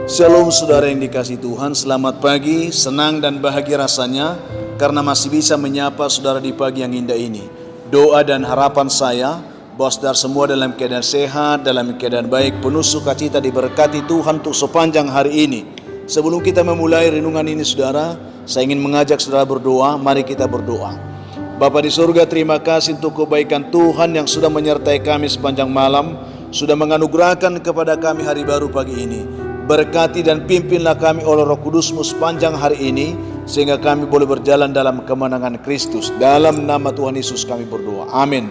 Shalom saudara yang dikasihi Tuhan, selamat pagi, senang dan bahagia rasanya karena masih bisa menyapa saudara di pagi yang indah ini. Doa dan harapan saya bahwa saudara semua dalam keadaan sehat, dalam keadaan baik, penuh sukacita, diberkati Tuhan untuk sepanjang hari ini. Sebelum kita memulai renungan ini saudara, saya ingin mengajak saudara berdoa. Mari kita berdoa. Bapa di surga, terima kasih untuk kebaikan Tuhan yang sudah menyertai kami sepanjang malam, sudah menganugerahkan kepada kami hari baru pagi ini. Berkati dan pimpinlah kami oleh Roh Kudus-Mu sepanjang hari ini, sehingga kami boleh berjalan dalam kemenangan Kristus. Dalam nama Tuhan Yesus kami berdoa, amin.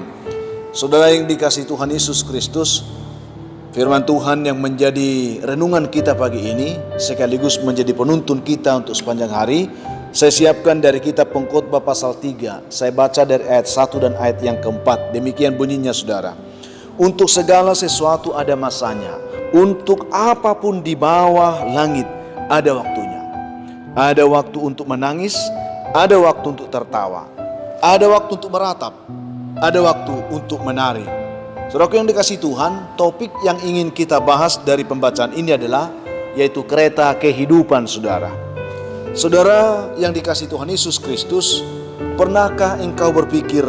Saudara yang dikasihi Tuhan Yesus Kristus, firman Tuhan yang menjadi renungan kita pagi ini, sekaligus menjadi penuntun kita untuk sepanjang hari, saya siapkan dari kitab Pengkhotbah pasal 3. Saya baca dari ayat 1 dan ayat yang keempat. Demikian bunyinya saudara. Untuk segala sesuatu ada masanya, untuk apapun di bawah langit ada waktunya. Ada waktu untuk menangis, ada waktu untuk tertawa, ada waktu untuk meratap, ada waktu untuk menari. Saudaraku yang dikasihi Tuhan, topik yang ingin kita bahas dari pembacaan ini adalah yaitu kereta kehidupan saudara. Saudara yang dikasihi Tuhan Yesus Kristus, pernahkah engkau berpikir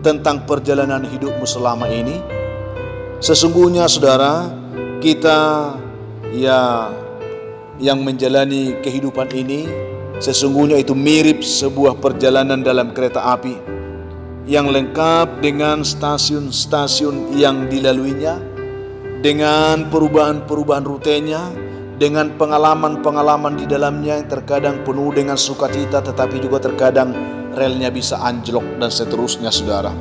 tentang perjalanan hidupmu selama ini? Sesungguhnya saudara, kita yang menjalani kehidupan ini sesungguhnya itu mirip sebuah perjalanan dalam kereta api yang lengkap dengan stasiun-stasiun yang dilaluinya, dengan perubahan-perubahan rutenya, dengan pengalaman-pengalaman di dalamnya yang terkadang penuh dengan sukacita, tetapi juga terkadang relnya bisa anjlok dan seterusnya saudara.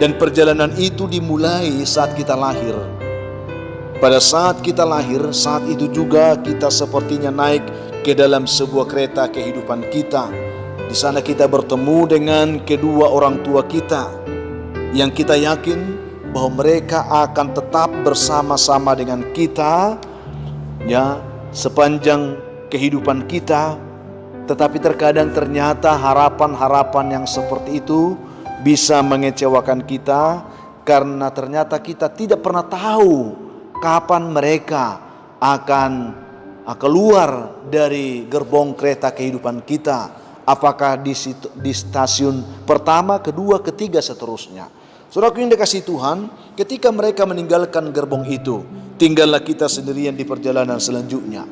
Dan perjalanan itu dimulai saat kita lahir. Pada saat kita lahir, saat itu juga kita sepertinya naik ke dalam sebuah kereta kehidupan kita. Di sana kita bertemu dengan kedua orang tua kita, yang kita yakin bahwa mereka akan tetap bersama-sama dengan kita ya sepanjang kehidupan kita. Tetapi terkadang ternyata harapan-harapan yang seperti itu bisa mengecewakan kita, karena ternyata kita tidak pernah tahu kapan mereka akan keluar dari gerbong kereta kehidupan kita. Apakah di stasiun pertama, kedua, ketiga, seterusnya. Saudaraku yang dikasihi Tuhan, ketika mereka meninggalkan gerbong itu, tinggallah kita sendirian di perjalanan selanjutnya.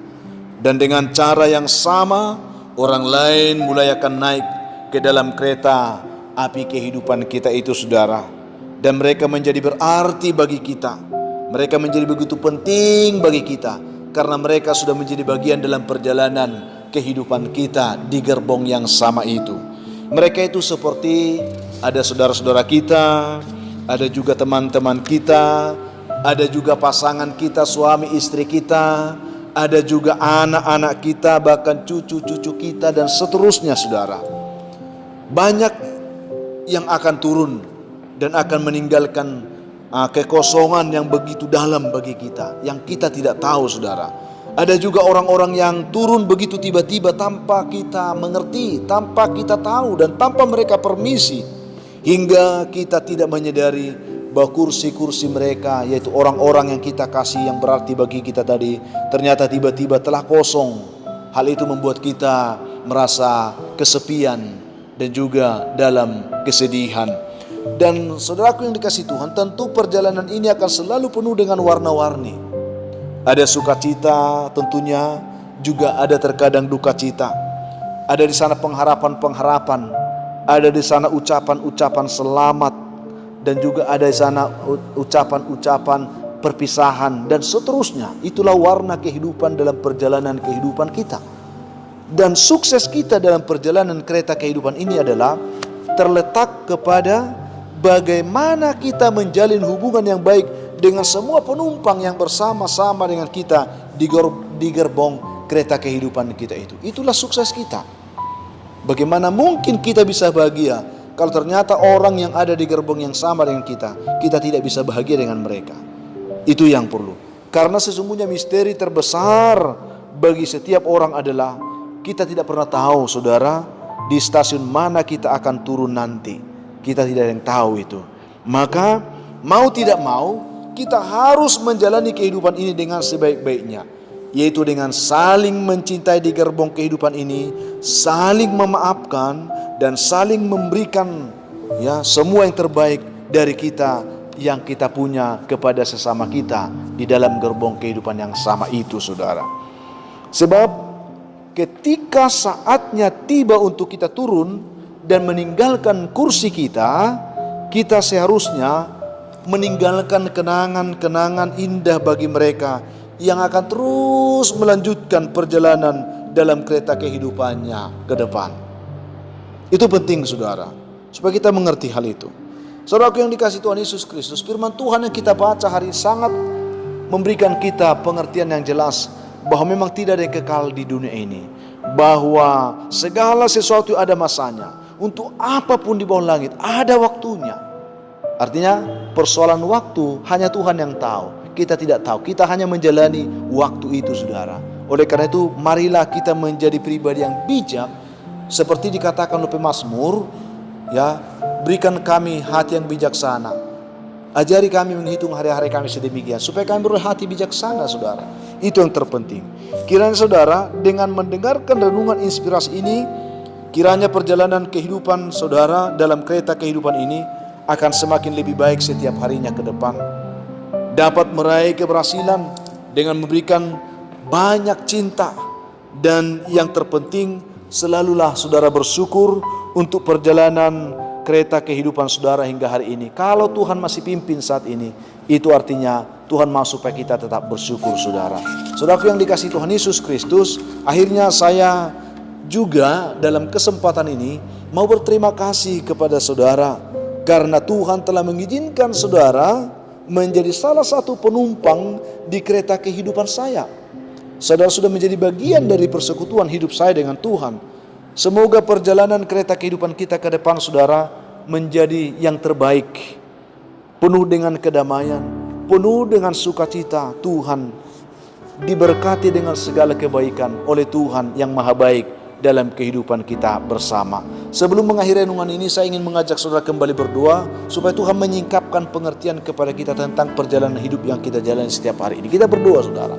Dan dengan cara yang sama, orang lain mulai akan naik ke dalam kereta api kehidupan kita itu saudara. Dan mereka menjadi berarti bagi kita. Mereka menjadi begitu penting bagi kita, karena mereka sudah menjadi bagian dalam perjalanan kehidupan kita di gerbong yang sama itu. Mereka itu seperti ada saudara-saudara kita, ada juga teman-teman kita, ada juga pasangan kita, suami istri kita, ada juga anak-anak kita, bahkan cucu-cucu kita, dan seterusnya saudara. Banyak yang akan turun dan akan meninggalkan kekosongan yang begitu dalam bagi kita, yang kita tidak tahu saudara. Ada juga orang-orang yang turun begitu tiba-tiba tanpa kita mengerti, tanpa kita tahu, dan tanpa mereka permisi, hingga kita tidak menyadari bahwa kursi-kursi mereka, yaitu orang-orang yang kita kasih, yang berarti bagi kita tadi, ternyata tiba-tiba telah kosong. Hal itu membuat kita merasa kesepian dan juga dalam kesedihan. Dan saudaraku yang dikasihi Tuhan, tentu perjalanan ini akan selalu penuh dengan warna-warni. Ada sukacita tentunya, juga ada terkadang duka cita. Ada di sana pengharapan-pengharapan, ada di sana ucapan-ucapan selamat, dan juga ada di sana ucapan-ucapan perpisahan, dan seterusnya. Itulah warna kehidupan dalam perjalanan kehidupan kita. Dan sukses kita dalam perjalanan kereta kehidupan ini adalah terletak kepada bagaimana kita menjalin hubungan yang baik dengan semua penumpang yang bersama-sama dengan kita di gerbong kereta kehidupan kita itu. Itulah sukses kita. Bagaimana mungkin kita bisa bahagia kalau ternyata orang yang ada di gerbong yang sama dengan kita tidak bisa bahagia dengan mereka. Itu yang perlu. Karena sesungguhnya misteri terbesar bagi setiap orang adalah kita tidak pernah tahu saudara, di stasiun mana kita akan turun nanti. Kita tidak ada yang tahu itu. Maka mau tidak mau kita harus menjalani kehidupan ini dengan sebaik-baiknya. yaitu dengan saling mencintai di gerbong kehidupan ini, saling memaafkan dan saling memberikan semua yang terbaik dari kita yang kita punya kepada sesama kita di dalam gerbong kehidupan yang sama itu, saudara. Sebab ketika saatnya tiba untuk kita turun dan meninggalkan kursi kita, kita seharusnya meninggalkan kenangan-kenangan indah bagi mereka yang akan terus melanjutkan perjalanan dalam kereta kehidupannya ke depan. Itu penting, saudara, supaya kita mengerti hal itu. Saudaraku yang dikasihi Tuhan Yesus Kristus, firman Tuhan yang kita baca hari sangat memberikan kita pengertian yang jelas bahwa memang tidak ada yang kekal di dunia ini, bahwa segala sesuatu ada masanya. Untuk apapun di bawah langit ada waktunya. Artinya persoalan waktu hanya Tuhan yang tahu. Kita tidak tahu, kita hanya menjalani waktu itu, saudara. Oleh karena itu, marilah kita menjadi pribadi yang bijak, seperti dikatakan oleh pemazmur, berikan kami hati yang bijaksana, ajari kami menghitung hari-hari kami sedemikian, supaya kami berhati bijaksana, saudara. Itu yang terpenting. Kiranya saudara, dengan mendengarkan renungan inspirasi ini, kiranya perjalanan kehidupan saudara dalam kereta kehidupan ini akan semakin lebih baik setiap harinya ke depan, dapat meraih keberhasilan dengan memberikan banyak cinta, dan yang terpenting selalulah saudara bersyukur untuk perjalanan kereta kehidupan saudara hingga hari ini. Kalau Tuhan masih pimpin saat ini, itu artinya Tuhan mau supaya kita tetap bersyukur, saudara. Saudaraku yang dikasihi Tuhan Yesus Kristus, akhirnya saya juga dalam kesempatan ini mau berterima kasih kepada saudara karena Tuhan telah mengizinkan saudara menjadi salah satu penumpang di kereta kehidupan saya. Saudara sudah menjadi bagian dari persekutuan hidup saya dengan Tuhan. Semoga perjalanan kereta kehidupan kita ke depan, saudara, menjadi yang terbaik, penuh dengan kedamaian, penuh dengan sukacita. Tuhan diberkati dengan segala kebaikan oleh Tuhan yang maha baik dalam kehidupan kita bersama. Sebelum mengakhiri renungan ini, saya ingin mengajak saudara kembali berdoa supaya Tuhan menyingkapkan pengertian kepada kita tentang perjalanan hidup yang kita jalani setiap hari ini. Kita berdoa, saudara.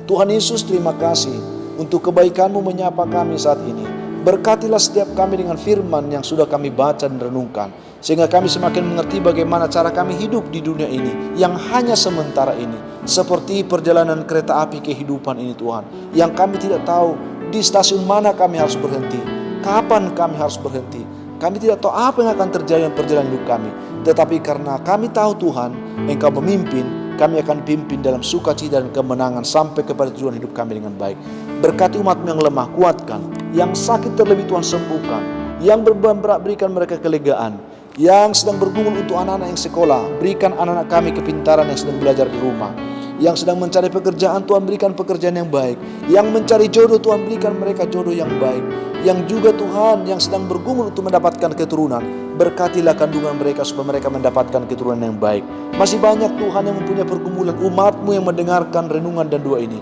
Tuhan Yesus, terima kasih untuk kebaikan-Mu menyapa kami saat ini. Berkatilah setiap kami dengan firman yang sudah kami baca dan renungkan, sehingga kami semakin mengerti bagaimana cara kami hidup di dunia ini yang hanya sementara ini, seperti perjalanan kereta api kehidupan ini, Tuhan, yang kami tidak tahu di stasiun mana kami harus berhenti, kapan kami harus berhenti. Kami tidak tahu apa yang akan terjadi dalam perjalanan hidup kami. Tetapi karena kami tahu Tuhan, Engkau memimpin, kami akan pimpin dalam sukacita dan kemenangan sampai kepada tujuan hidup kami dengan baik. Berkati umat-Mu yang lemah, kuatkan. Yang sakit terlebih Tuhan sembuhkan. Yang berbeban berat berikan mereka kelegaan. Yang sedang bergumul untuk anak-anak yang sekolah, berikan anak-anak kami kepintaran yang sedang belajar di rumah. Yang sedang mencari pekerjaan, Tuhan berikan pekerjaan yang baik. Yang mencari jodoh, Tuhan berikan mereka jodoh yang baik. Yang juga Tuhan yang sedang bergumul untuk mendapatkan keturunan, berkatilah kandungan mereka supaya mereka mendapatkan keturunan yang baik. Masih banyak Tuhan yang mempunyai pergumulan, umat-Mu yang mendengarkan renungan dan doa ini.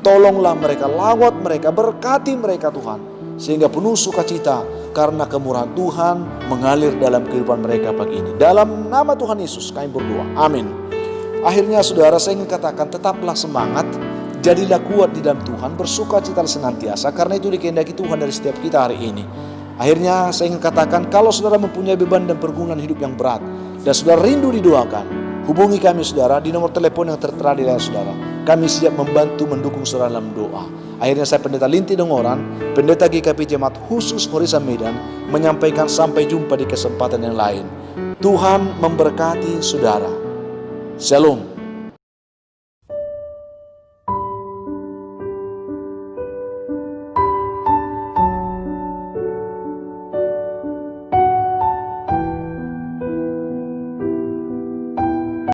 Tolonglah mereka, lawat mereka, berkati mereka Tuhan, sehingga penuh sukacita karena kemurahan Tuhan mengalir dalam kehidupan mereka pagi ini. Dalam nama Tuhan Yesus kami berdoa, amin. Akhirnya saudara, saya ingin katakan, tetaplah semangat, jadilah kuat di dalam Tuhan, bersukacita senantiasa, karena itu dikehendaki Tuhan dari setiap kita hari ini. Akhirnya saya ingin katakan, kalau saudara mempunyai beban dan pergumulan hidup yang berat, dan saudara rindu didoakan, hubungi kami saudara di nomor telepon yang tertera di layar saudara. Kami siap membantu mendukung saudara dalam doa. Akhirnya saya Pendeta Linti Dongoran, Pendeta GKP Jemaat Khusus Horisan Medan, menyampaikan sampai jumpa di kesempatan yang lain. Tuhan memberkati saudara. Shalom.